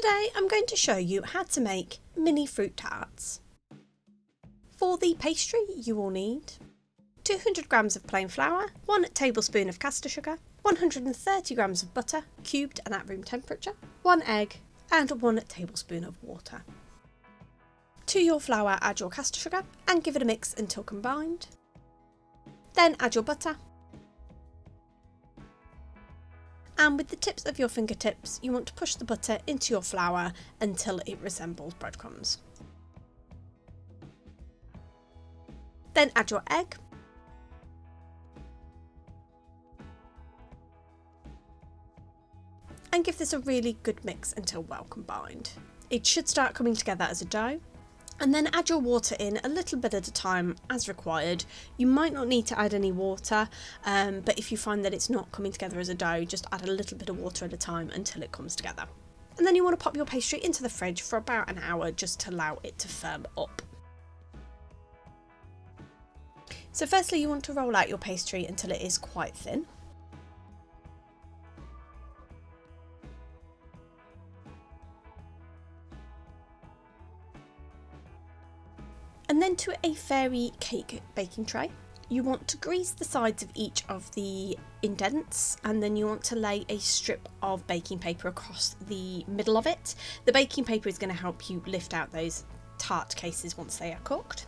Today I'm going to show you how to make mini fruit tarts. For the pastry you will need 200 grams of plain flour, 1 tablespoon of caster sugar, 130 grams of butter, cubed and at room temperature, 1 egg and 1 tablespoon of water. To your flour add your caster sugar and give it a mix until combined. Then add your butter. And with the tips of your fingertips, you want to push the butter into your flour until it resembles breadcrumbs. Then add your egg. And give this a really good mix until well combined. It should start coming together as a dough. And then add your water in a little bit at a time as required. You might not need to add any water, but if you find that it's not coming together as a dough, just add a little bit of water at a time until it comes together. And then you want to pop your pastry into the fridge for about an hour just to allow it to firm up. So firstly you want to roll out your pastry until it is quite thin. And then to a fairy cake baking tray, you want to grease the sides of each of the indents, and then you want to lay a strip of baking paper across the middle of it. The baking paper is going to help you lift out those tart cases once they are cooked.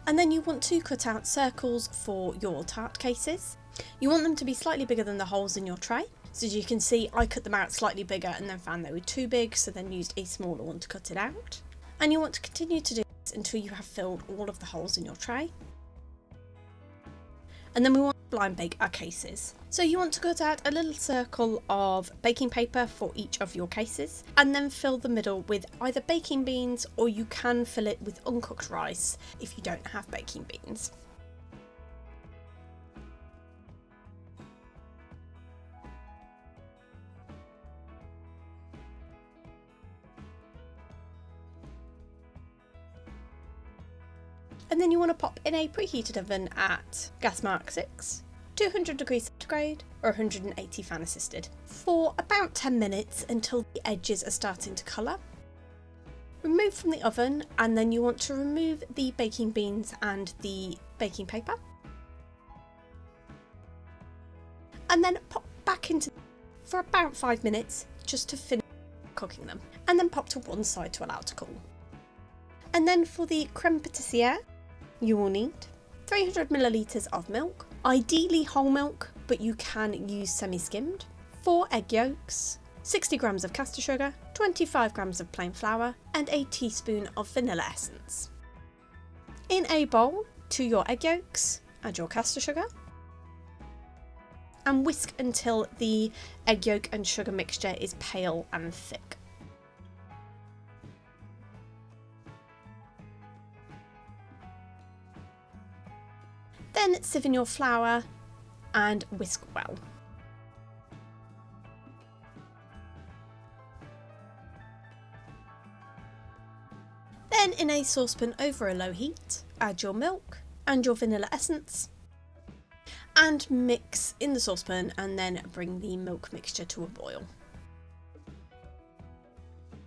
And then you want to cut out circles for your tart cases. You want them to be slightly bigger than the holes in your tray. So as you can see, I cut them out slightly bigger and then found they were too big, so then used a smaller one to cut it out. And you want to continue to do until you have filled all of the holes in your tray. And then we want to blind bake our cases. So you want to cut out a little circle of baking paper for each of your cases and then fill the middle with either baking beans, or you can fill it with uncooked rice if you don't have baking beans. And then you want to pop in a preheated oven at gas mark 6, 200 degrees centigrade or 180 fan assisted for about 10 minutes until the edges are starting to colour. Remove from the oven, and then you want to remove the baking beans and the baking paper. And then pop back into for about 5 minutes just to finish cooking them. And then pop to one side to allow it to cool. And then for the Creme Patisserie, you will need 300 millilitres of milk, ideally whole milk, but you can use semi-skimmed, 4 egg yolks, 60 grams of caster sugar, 25 grams of plain flour, and a teaspoon of vanilla essence. In a bowl, to your egg yolks, add your caster sugar, and whisk until the egg yolk and sugar mixture is pale and thick. Then sieve in your flour and whisk well. Then in a saucepan over a low heat, add your milk and your vanilla essence and mix in the saucepan, and then bring the milk mixture to a boil.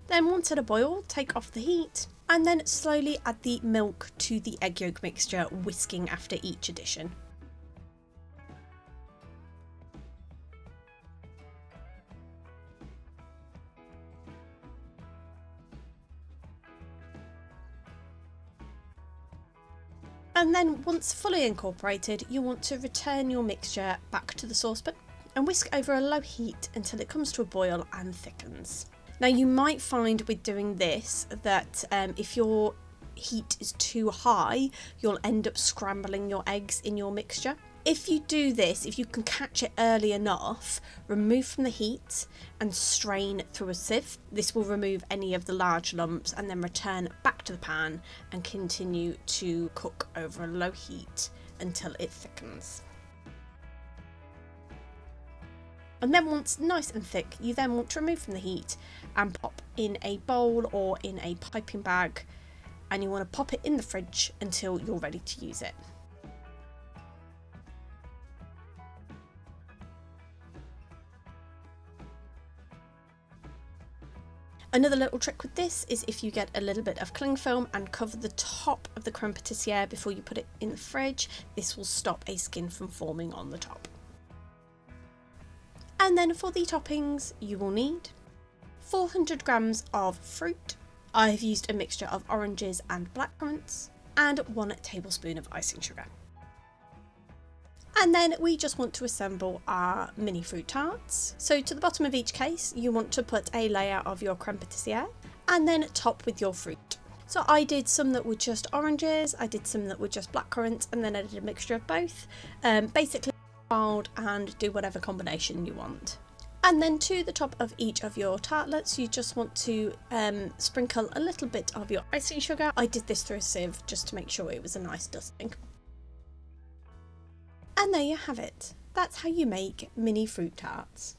Then once at a boil, take off the heat and then slowly add the milk to the egg yolk mixture, whisking after each addition. And then once fully incorporated, you want to return your mixture back to the saucepan and whisk over a low heat until it comes to a boil and thickens. Now you might find with doing this that if your heat is too high, you'll end up scrambling your eggs in your mixture. If you do this, if you can catch it early enough, remove from the heat and strain through a sieve. This will remove any of the large lumps, and then return back to the pan and continue to cook over a low heat until it thickens. And then once nice and thick, you then want to remove from the heat and pop in a bowl or in a piping bag, and you want to pop it in the fridge until you're ready to use it. Another little trick with this is if you get a little bit of cling film and cover the top of the creme patisserie before you put it in the fridge, this will stop a skin from forming on the top. And then for the toppings, you will need 400 grams of fruit. I've used a mixture of oranges and blackcurrants, and 1 tablespoon of icing sugar. And then we just want to assemble our mini fruit tarts. So to the bottom of each case, you want to put a layer of your creme patisserie and then top with your fruit. So I did some that were just oranges, I did some that were just blackcurrants, and then I did a mixture of both. Basically wild and do whatever combination you want. And then to the top of each of your tartlets, you just want to sprinkle a little bit of your icing sugar. I did this through a sieve just to make sure it was a nice dusting. And there you have it. That's how you make mini fruit tarts.